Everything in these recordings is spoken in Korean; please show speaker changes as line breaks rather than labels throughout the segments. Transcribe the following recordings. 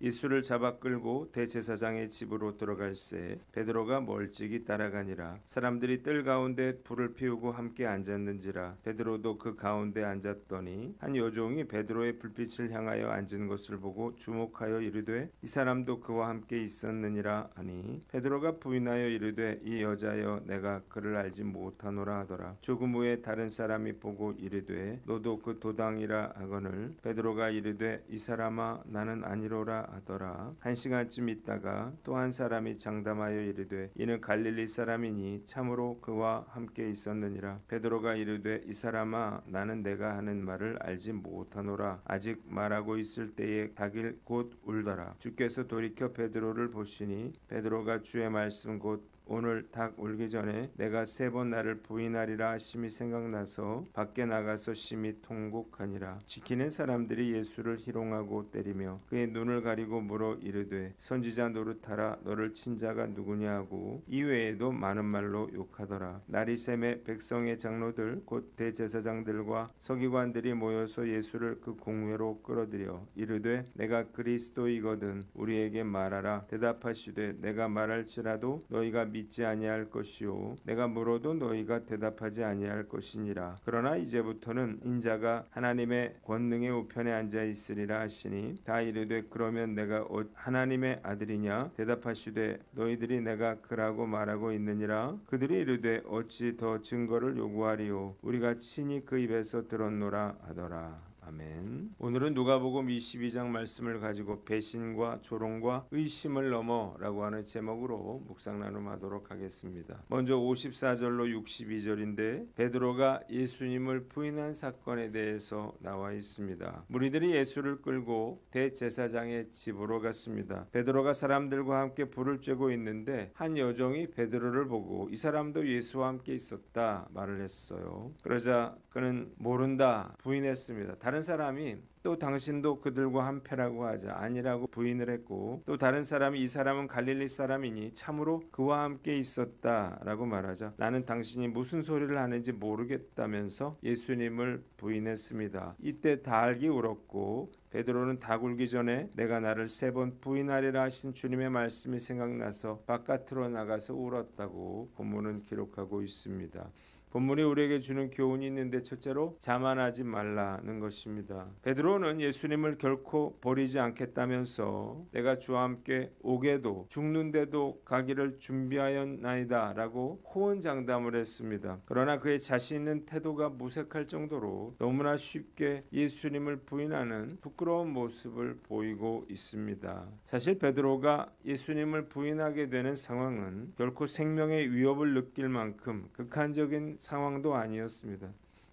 예수를 잡아 끌고 대제사장의 집으로 들어갈새 베드로가 멀찍이 따라가니라. 사람들이 뜰 가운데 불을 피우고 함께 앉았는지라. 베드로도 그 가운데 앉았더니 한 여종이 베드로의 불빛을 향하여 앉은 것을 보고 주목하여 이르되 이 사람도 그와 함께 있었느니라 하니 베드로가 부인하여 이르되 이 여자여 내가 그를 알지 못하노라 하더라. 조금 후에 다른 사람이 보고 이르되 너도 그 도당이라 하거늘 베드로가 이르되 이 사람아 나는 아니로라 하더라. 한 시간쯤 있다가 또 한 사람이 장담하여 이르되 이는 갈릴리 사람이니 참으로 그와 함께 있었느니라. 베드로가 이르되 이 사람아 나는 내가 하는 말을 알지 못하노라. 아직 말하고 있을 때에 닭이 곧 울더라. 주께서 돌이켜 베드로를 보시니 베드로가 주의 말씀 곧 오늘 닭 울기 전에 내가 3번 나를 부인하리라 하심이 생각나서 밖에 나가서 심히 통곡하니라. 지키는 사람들이 예수를 희롱하고 때리며 그의 눈을 가리고 물어 이르되 선지자 노릇하라 너를 친 자가 누구냐 하고 이외에도 많은 말로 욕하더라. 날이 새매 백성의 장로들 곧 대제사장들과 서기관들이 모여서 예수를 그 공회로 끌어들여 이르되 내가 그리스도이거든 우리에게 말하라. 대답하시되 내가 말할지라도 너희가 믿지 아니할 것이요 내가 물어도 너희가 대답하지 아니할 것이니라. 그러나 이제부터는 인자가 하나님의 권능의 우편에 앉아 있으리라 하시니 다 이르되 그러면 내가 하나님의 아들이냐. 대답하시되 너희들이 내가 그라고 말하고 있느니라. 그들이 이르되 어찌 더 증거를 요구하리요 우리가 친히 그 입에서 들었노라 하더라. 아멘. 오늘은 누가복음 22장 말씀을 가지고 배신과 조롱과 의심을 넘어라고 하는 제목으로 묵상 나눔하도록 하겠습니다. 먼저 54절로 62절인데 베드로가 예수님을 부인한 사건에 대해서 나와 있습니다. 무리들이 예수를 끌고 대제사장의 집으로 갔습니다. 베드로가 사람들과 함께 불을 쬐고 있는데 한 여종이 베드로를 보고 이 사람도 예수와 함께 있었다 말을 했어요. 그러자 그는 모른다 부인했습니다. 다른 사람이 또 당신도 그들과 한패라고 하자 아니라고 부인을 했고 또 다른 사람이 이 사람은 갈릴리 사람이니 참으로 그와 함께 있었다라고 말하자 나는 당신이 무슨 소리를 하는지 모르겠다면서 예수님을 부인했습니다. 이때 닭이 울었고 베드로는 닭 울기 전에 내가 나를 3번 부인하리라 하신 주님의 말씀이 생각나서 바깥으로 나가서 울었다고 본문은 기록하고 있습니다. 본문이 우리에게 주는 교훈이 있는데 첫째로 자만하지 말라는 것입니다. 베드로는 예수님을 결코 버리지 않겠다면서 내가 주와 함께 오게도 죽는데도 가기를 준비하였나이다 라고 호언장담을 했습니다. 그러나 그의 자신 있는 태도가 무색할 정도로 너무나 쉽게 예수님을 부인하는 부끄러운 모습을 보이고 있습니다. 사실 베드로가 예수님을 부인하게 되는 상황은 결코 생명의 위협을 느낄 만큼 극한적인 상황도 아니었습니다.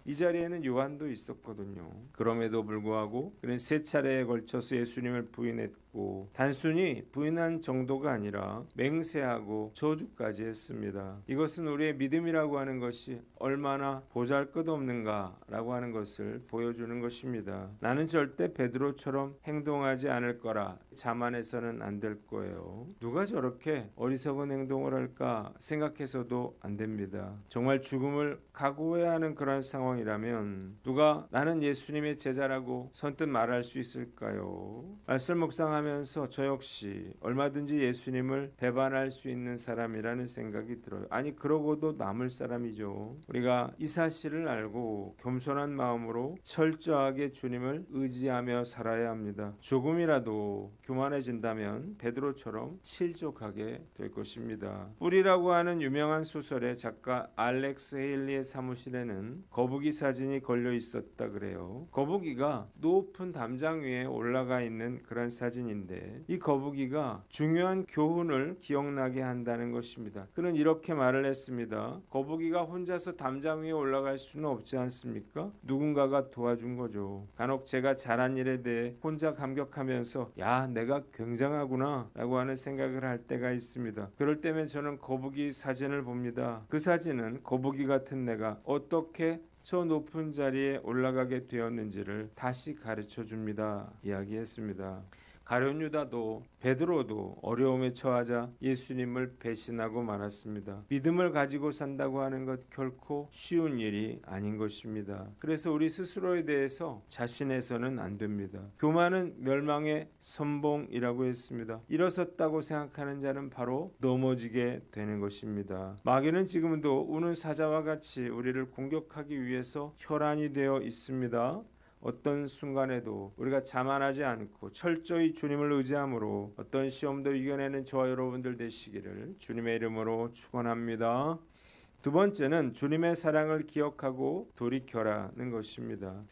이 자리에는 요한도 있었거든요. 그럼에도 불구하고 그는 3차례에 걸쳐서 예수님을 부인했고 단순히 부인한 정도가 아니라 맹세하고 저주까지 했습니다. 이것은 우리의 믿음이라고 하는 것이 얼마나 보잘것없는가라고 하는 것을 보여주는 것입니다. 나는 절대 베드로처럼 행동하지 않을 거라 자만해서는 안 될 거예요. 누가 저렇게 어리석은 행동을 할까 생각해서도 안 됩니다. 정말 죽음을 각오해야 하는 그런 상황이라면 누가 나는 예수님의 제자라고 선뜻 말할 수 있을까요? 말씀 묵상하면서 저 역시 얼마든지 예수님을 배반할 수 있는 사람이라는 생각이 들어요. 아니 그러고도 남을 사람이죠. 우리가 이 사실을 알고 겸손한 마음으로 철저하게 주님을 의지하며 살아야 합니다. 조금이라도 교만해진다면 베드로처럼 실족하게 될 것입니다. 뿔이라고 하는 유명한 소설의 작가 알렉스 헤일리의 사무실에는 거북이 사진이 걸려 있었다 그래요. 거북이가 높은 담장 위에 올라가 있는 그런 사진인데 이 거북이가 중요한 교훈을 기억나게 한다는 것입니다. 그는 이렇게 말을 했습니다. 거북이가 혼자서 담장 위에 올라갈 수는 없지 않습니까? 누군가가 도와준 거죠. 간혹 제가 잘한 일에 대해 혼자 감격하면서 야 내가 굉장하구나 라고 하는 생각을 할 때가 있습니다. 그럴 때면 저는 거북이 사진을 봅니다. 그 사진은 거북이 같은 내가 어떻게 저 높은 자리에 올라가게 되었는지를 다시 가르쳐 줍니다. 이야기했습니다. 가룟 유다도 베드로도 어려움에 처하자 예수님을 배신하고 말았습니다. 믿음을 가지고 산다고 하는 것 결코 쉬운 일이 아닌 것입니다. 그래서 우리 스스로에 대해서 자신해서는 안 됩니다. 교만은 멸망의 선봉이라고 했습니다. 일어섰다고 생각하는 자는 바로 넘어지게 되는 것입니다. 마귀는 지금도 우는 사자와 같이 우리를 공격하기 위해서 혈안이 되어 있습니다. 어떤 순간에도 우리가 자만하지 않고 철저히 주님을 의지함으로 어떤 시험도 이겨내는 저와 여러분들 되시기를 주님의 이름으로 축원합니다. 두 번째는 주님의 사랑을 기억하고 돌이켜라는 것입니다.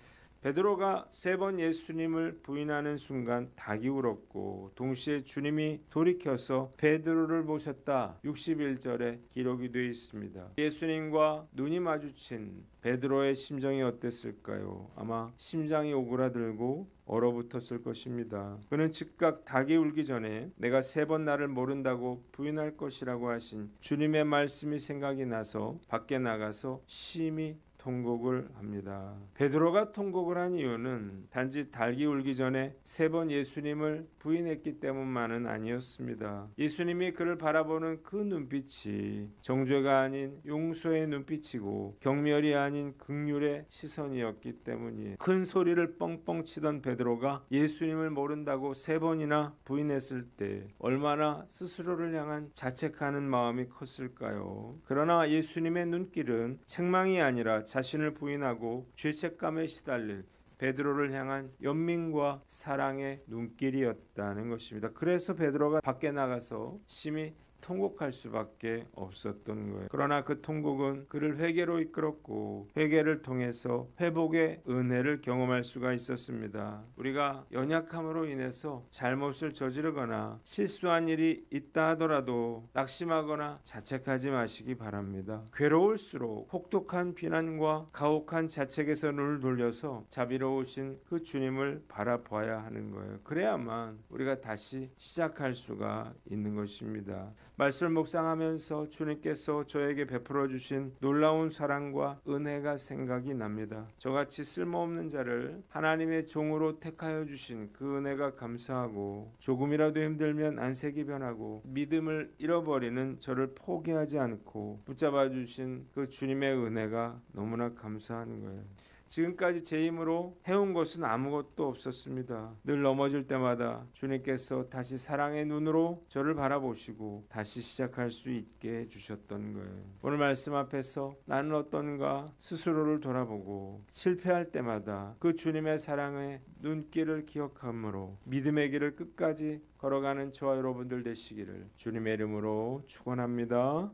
베드로가 3번 예수님을 부인하는 순간 닭이 울었고 동시에 주님이 돌이켜서 베드로를 보셨다. 61절에 기록이 되어 있습니다. 예수님과 눈이 마주친 베드로의 심정이 어땠을까요? 아마 심장이 오그라들고 얼어붙었을 것입니다. 그는 즉각 닭이 울기 전에 내가 3번 나를 모른다고 부인할 것이라고 하신 주님의 말씀이 생각이 나서 밖에 나가서 심히 통곡을 합니다. 베드로가 통곡을 한 이유는 단지 닭이 울기 전에 3번 예수님을 부인했기 때문만은 아니었습니다. 예수님이 그를 바라보는 그 눈빛이 정죄가 아닌 용서의 눈빛이고 경멸이 아닌 긍휼의 시선이었기 때문이에요. 큰 소리를 뻥뻥 치던 베드로가 예수님을 모른다고 3번이나 부인했을 때 얼마나 스스로를 향한 자책하는 마음이 컸을까요? 그러나 예수님의 눈길은 책망이 아니라 자신을 부인하고 죄책감에 시달릴 베드로를 향한 연민과 사랑의 눈길이었다는 것입니다. 그래서 베드로가 밖에 나가서 심히 통곡할 수밖에 없었던 거예요. 그러나 그 통곡은 그를 회개로 이끌었고 회개를 통해서 회복의 은혜를 경험할 수가 있었습니다. 우리가 연약함으로 인해서 잘못을 저지르거나 실수한 일이 있다 하더라도 낙심하거나 자책하지 마시기 바랍니다. 괴로울수록 혹독한 비난과 가혹한 자책에서 눈을 돌려서 자비로우신 그 주님을 바라봐야 하는 거예요. 그래야만 우리가 다시 시작할 수가 있는 것입니다. 말씀을 묵상하면서 주님께서 저에게 베풀어 주신 놀라운 사랑과 은혜가 생각이 납니다. 저같이 쓸모없는 자를 하나님의 종으로 택하여 주신 그 은혜가 감사하고 조금이라도 힘들면 안색이 변하고 믿음을 잃어버리는 저를 포기하지 않고 붙잡아 주신 그 주님의 은혜가 너무나 감사한 거예요. 지금까지 제 힘으로 해온 것은 아무것도 없었습니다. 늘 넘어질 때마다 주님께서 다시 사랑의 눈으로 저를 바라보시고 다시 시작할 수 있게 해주셨던 거예요. 오늘 말씀 앞에서 나는 어떤가 스스로를 돌아보고 실패할 때마다 그 주님의 사랑의 눈길을 기억함으로 믿음의 길을 끝까지 걸어가는 저와 여러분들 되시기를 주님의 이름으로 축원합니다.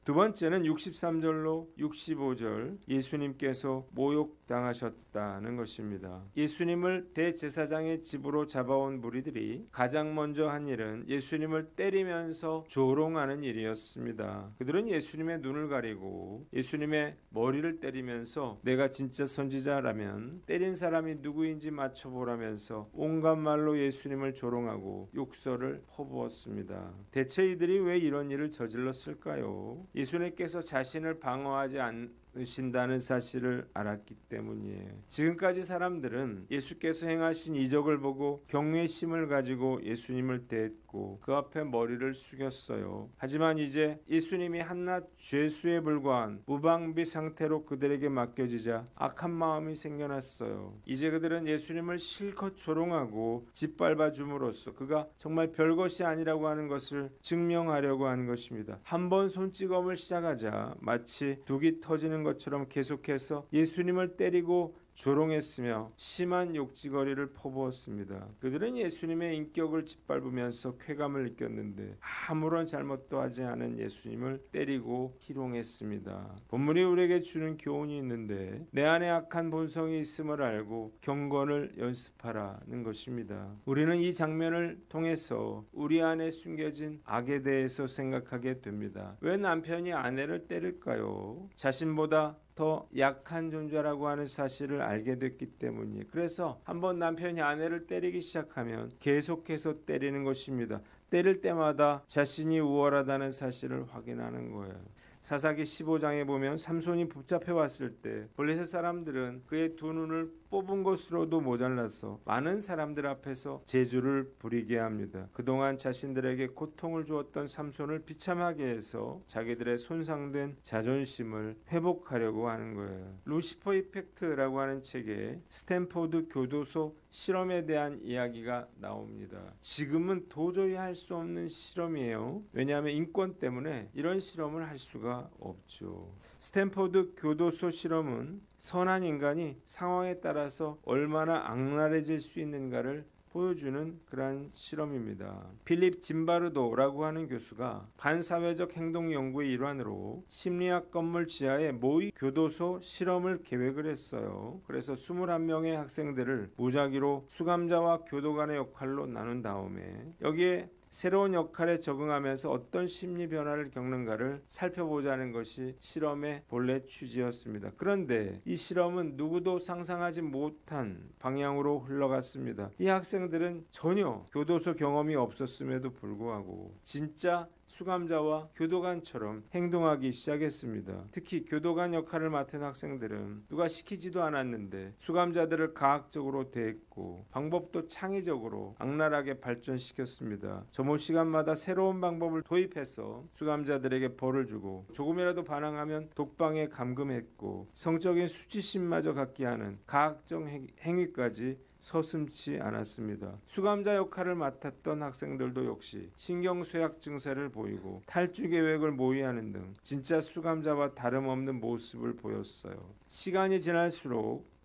두 번째는 63절로 65절 예수님께서 모욕당하셨다는 것입니다. 예수님을 대제사장의 집으로 잡아온 무리들이 가장 먼저 한 일은 예수님을 때리면서 조롱하는 일이었습니다. 그들은 예수님의 눈을 가리고 예수님의 머리를 때리면서 내가 진짜 선지자라면 때린 사람이 누구인지 맞춰보라면서 온갖 말로 예수님을 조롱하고 욕설을 퍼부었습니다. 대체 이들이 왜 이런 일을 저질렀을까요? 예수님께서 자신을 방어하지 않으신다는 사실을 알았기 때문이에요. 지금까지 사람들은 예수께서 행하신 이적을 보고 경외심을 가지고 예수님을 대했고 그 앞에 머리를 숙였어요. 하지만 이제 예수님이 한낱 죄수에 불과한 무방비 상태로 그들에게 맡겨지자 악한 마음이 생겨났어요. 이제 그들은 예수님을 실컷 조롱하고 짓밟아 줌으로써 그가 정말 별것이 아니라고 하는 것을 증명하려고 하는 것입니다. 한번 손찌검을 시작하자 마치 독이 터지는 것처럼 계속해서 예수님을 때리고 조롱했으며 심한 욕지거리를 퍼부었습니다. 그들은 예수님의 인격을 짓밟으면서 쾌감을 느꼈는데 아무런 잘못도 하지 않은 예수님을 때리고 희롱했습니다. 본문이 우리에게 주는 교훈이 있는데 내 안에 악한 본성이 있음을 알고 경건을 연습하라는 것입니다. 우리는 이 장면을 통해서 우리 안에 숨겨진 악에 대해서 생각하게 됩니다. 왜 남편이 아내를 때릴까요? 자신보다 더 약한 존재라고 하는 사실을 알게 됐기 때문이에요. 그래서 한번 남편이 아내를 때리기 시작하면 계속해서 때리는 것입니다. 때릴 때마다 자신이 우월하다는 사실을 확인하는 거예요. 사사기 15장에 보면 삼손이 붙잡혀 왔을 때 블레셋 사람들은 그의 두 눈을 뽑은 것으로도 모자라서 많은 사람들 앞에서 재주를 부리게 합니다. 그동안 자신들에게 고통을 주었던 삼손을 비참하게 해서 자기들의 손상된 자존심을 회복하려고 하는 거예요. 루시퍼 이펙트라고 하는 책에 스탠포드 교도소 실험에 대한 이야기가 나옵니다. 지금은 도저히 할 수 없는 실험이에요. 왜냐하면 인권 때문에 이런 실험을 할 수가 없죠. 스탠포드 교도소 실험은 선한 인간이 상황에 따라서 얼마나 악랄해질 수 있는가를 보여주는 그러한 실험입니다. 필립 짐바르도라고 하는 교수가 반사회적 행동 연구의 일환으로 심리학 건물 지하에 모의 교도소 실험을 계획을 했어요. 그래서 21명의 학생들을 무작위로 수감자와 교도관의 역할로 나눈 다음에 여기에 새로운 역할에 적응하면서 어떤 심리 변화를 겪는가를 살펴보자는 것이 실험의 본래 취지였습니다. 그런데 이 실험은 누구도 상상하지 못한 방향으로 흘러갔습니다. 이 학생들은 전혀 교도소 경험이 없었음에도 불구하고 진짜 수감자와 교도관처럼 행동하기 시작했습니다. 특히 교도관 역할을 맡은 학생들은 누가 시키지도 않았는데 수감자들을 가학적으로 대했고 방법도 창의적으로 악랄하게 발전시켰습니다. 점호 시간마다 새로운 방법을 도입해서 수감자들에게 벌을 주고 조금이라도 반항하면 독방에 감금했고 성적인 수치심마저 갖게 하는 가학적 행위까지 서슴지 않았습니다. 수감자 역할을 맡았던 학생들도 역시 신경쇠약 증세를 보이고 탈주 계획을 모의하는 등 진짜 수감자와 다름없는 모습을 보였어요. 시간이 지날수록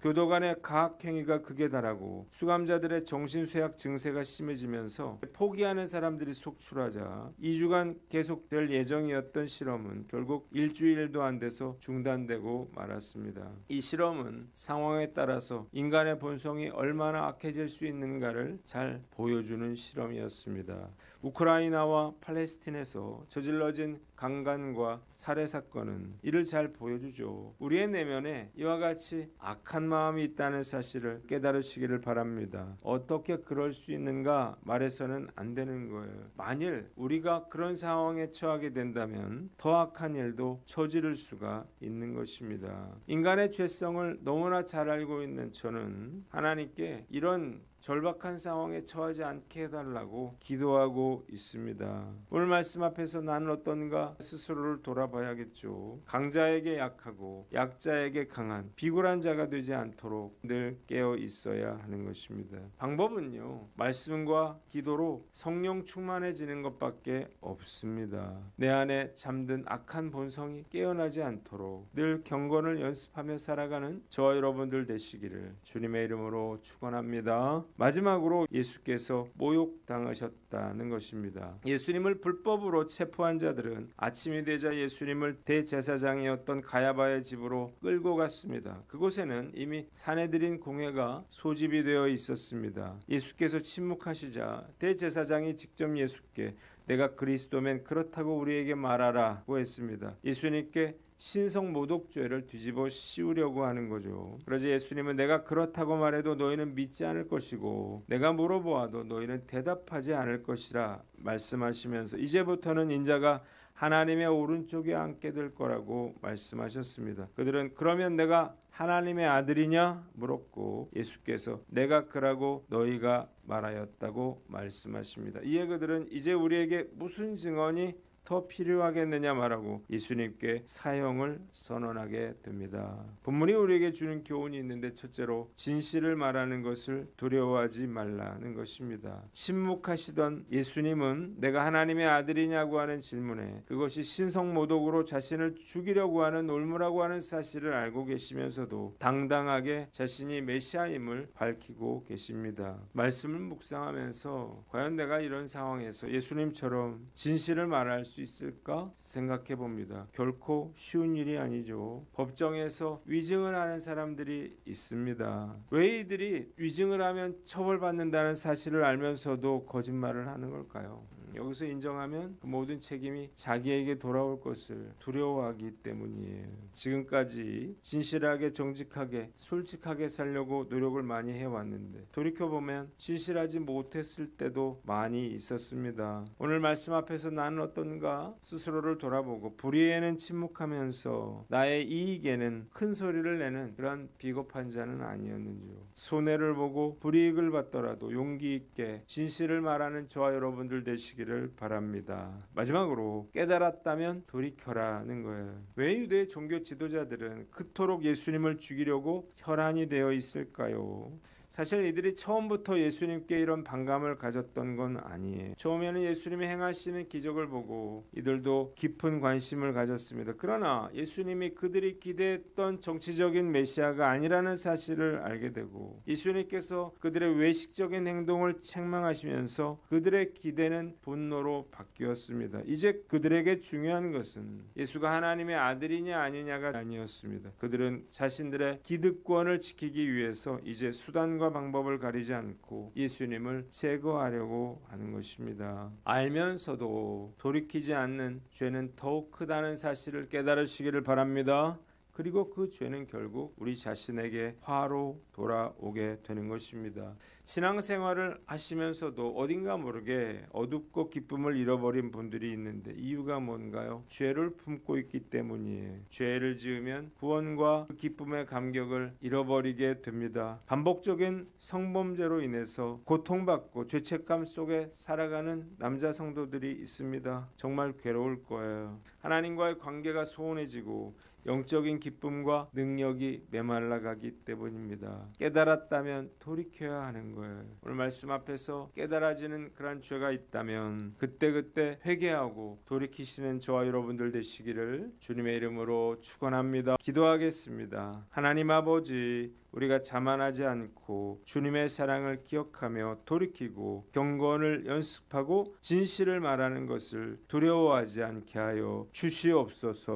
교도관의 가학행위가 극에 달하고 수감자들의 정신쇠약 증세가 심해지면서 포기하는 사람들이 속출하자 2주간 계속될 예정이었던 실험은 결국 일주일도 안 돼서 중단되고 말았습니다. 이 실험은 상황에 따라서 인간의 본성이 얼마나 악해질 수 있는가를 잘 보여주는 실험이었습니다. 우크라이나와 팔레스틴에서 저질러진 강간과 살해 사건은 이를 잘 보여주죠. 우리의 내면에 이와 같이 악한 마음이 있다는 사실을 깨달으시기를 바랍니다. 어떻게 그럴 수 있는가 말해서는 안 되는 거예요. 만일 우리가 그런 상황에 처하게 된다면 더 악한 일도 저지를 수가 있는 것입니다. 인간의 죄성을 너무나 잘 알고 있는 저는 하나님께 이런 절박한 상황에 처하지 않게 해달라고 기도하고 있습니다. 오늘 말씀 앞에서 나는 어떤가 스스로를 돌아봐야겠죠. 강자에게 약하고 약자에게 강한 비굴한 자가 되지 않도록 늘 깨어 있어야 하는 것입니다. 방법은요, 말씀과 기도로 성령 충만해지는 것밖에 없습니다. 내 안에 잠든 악한 본성이 깨어나지 않도록 늘 경건을 연습하며 살아가는 저와 여러분들 되시기를 주님의 이름으로 축원합니다. 마지막으로 예수께서 모욕당하셨다는 것입니다. 예수님을 불법으로 체포한 자들은 아침이 되자 예수님을 대제사장이었던 가야바의 집으로 끌고 갔습니다. 그곳에는 이미 사내들인 공회가 소집이 되어 있었습니다. 예수께서 침묵하시자 대제사장이 직접 예수께 내가 그리스도면 그렇다고 우리에게 말하라고 했습니다. 예수님께 신성 모독죄를 뒤집어 씌우려고 하는 거죠. 그러자 예수님은 내가 그렇다고 말해도 너희는 믿지 않을 것이고 내가 물어보아도 너희는 대답하지 않을 것이라 말씀하시면서 이제부터는 인자가 하나님의 오른쪽에 앉게 될 거라고 말씀하셨습니다. 그들은 그러면 내가 하나님의 아들이냐 물었고 예수께서 내가 그라고 너희가 말하였다고 말씀하십니다. 이에 그들은 이제 우리에게 무슨 증언이 더 필요하겠느냐 말하고 예수님께 사형을 선언하게 됩니다. 본문이 우리에게 주는 교훈이 있는데 첫째로 진실을 말하는 것을 두려워하지 말라는 것입니다. 침묵하시던 예수님은 내가 하나님의 아들이냐고 하는 질문에 그것이 신성모독으로 자신을 죽이려고 하는 놀무라고 하는 사실을 알고 계시면서도 당당하게 자신이 메시아임을 밝히고 계십니다. 말씀을 묵상하면서 과연 내가 이런 상황에서 예수님처럼 진실을 말할 수 있을까 생각해 봅니다. 결코 쉬운 일이 아니죠. 법정에서 위증을 하는 사람들이 있습니다. 왜 이들이 위증을 하면 처벌받는다는 사실을 알면서도 거짓말을 하는 걸까요? 여기서 인정하면 그 모든 책임이 자기에게 돌아올 것을 두려워하기 때문이에요. 지금까지 진실하게 정직하게 솔직하게 살려고 노력을 많이 해왔는데 돌이켜보면 진실하지 못했을 때도 많이 있었습니다. 오늘 말씀 앞에서 나는 어떤가 어딘가 스스로를 돌아보고 불의에는 침묵하면서 나의 이익에는 큰 소리를 내는 그런 비겁한 자는 아니었는지요. 손해를 보고 불이익을 받더라도 용기 있게 진실을 말하는 저와 여러분들 되시기를 바랍니다. 마지막으로 깨달았다면 돌이켜라는 거예요. 왜 유대 종교 지도자들은 그토록 예수님을 죽이려고 혈안이 되어 있을까요? 사실 이들이 처음부터 예수님께 이런 반감을 가졌던 건 아니에요. 처음에는 예수님이 행하시는 기적을 보고 이들도 깊은 관심을 가졌습니다. 그러나 예수님이 그들이 기대했던 정치적인 메시아가 아니라는 사실을 알게 되고 예수님께서 그들의 외식적인 행동을 책망하시면서 그들의 기대는 분노로 바뀌었습니다. 이제 그들에게 중요한 것은 예수가 하나님의 아들이냐 아니냐가 아니었습니다. 그들은 자신들의 기득권을 지키기 위해서 이제 수단과 방법을 가리지 않고 예수님을 제거하려고 하는 것입니다. 알면서도 돌이키지 않는 죄는 더욱 크다는 사실을 깨달으시기를 바랍니다. 그리고 그 죄는 결국 우리 자신에게 화로 돌아오게 되는 것입니다. 신앙생활을 하시면서도 어딘가 모르게 어둡고 기쁨을 잃어버린 분들이 있는데 이유가 뭔가요? 죄를 품고 있기 때문이에요. 죄를 지으면 구원과 그 기쁨의 감격을 잃어버리게 됩니다. 반복적인 성범죄로 인해서 고통받고 죄책감 속에 살아가는 남자 성도들이 있습니다. 정말 괴로울 거예요. 하나님과의 관계가 소원해지고 영적인 기쁨과 능력이 메말라가기 때문입니다. 깨달았다면 돌이켜야 하는 거예요. 오늘 말씀 앞에서 깨달아지는 그런 죄가 있다면 그때그때 회개하고 돌이키시는 저와 여러분들 되시기를 주님의 이름으로 축원합니다. 기도하겠습니다. 하나님 아버지, 우리가 자만하지 않고 주님의 사랑을 기억하며 돌이키고 경건을 연습하고 진실을 말하는 것을 두려워하지 않게 하여 주시옵소서.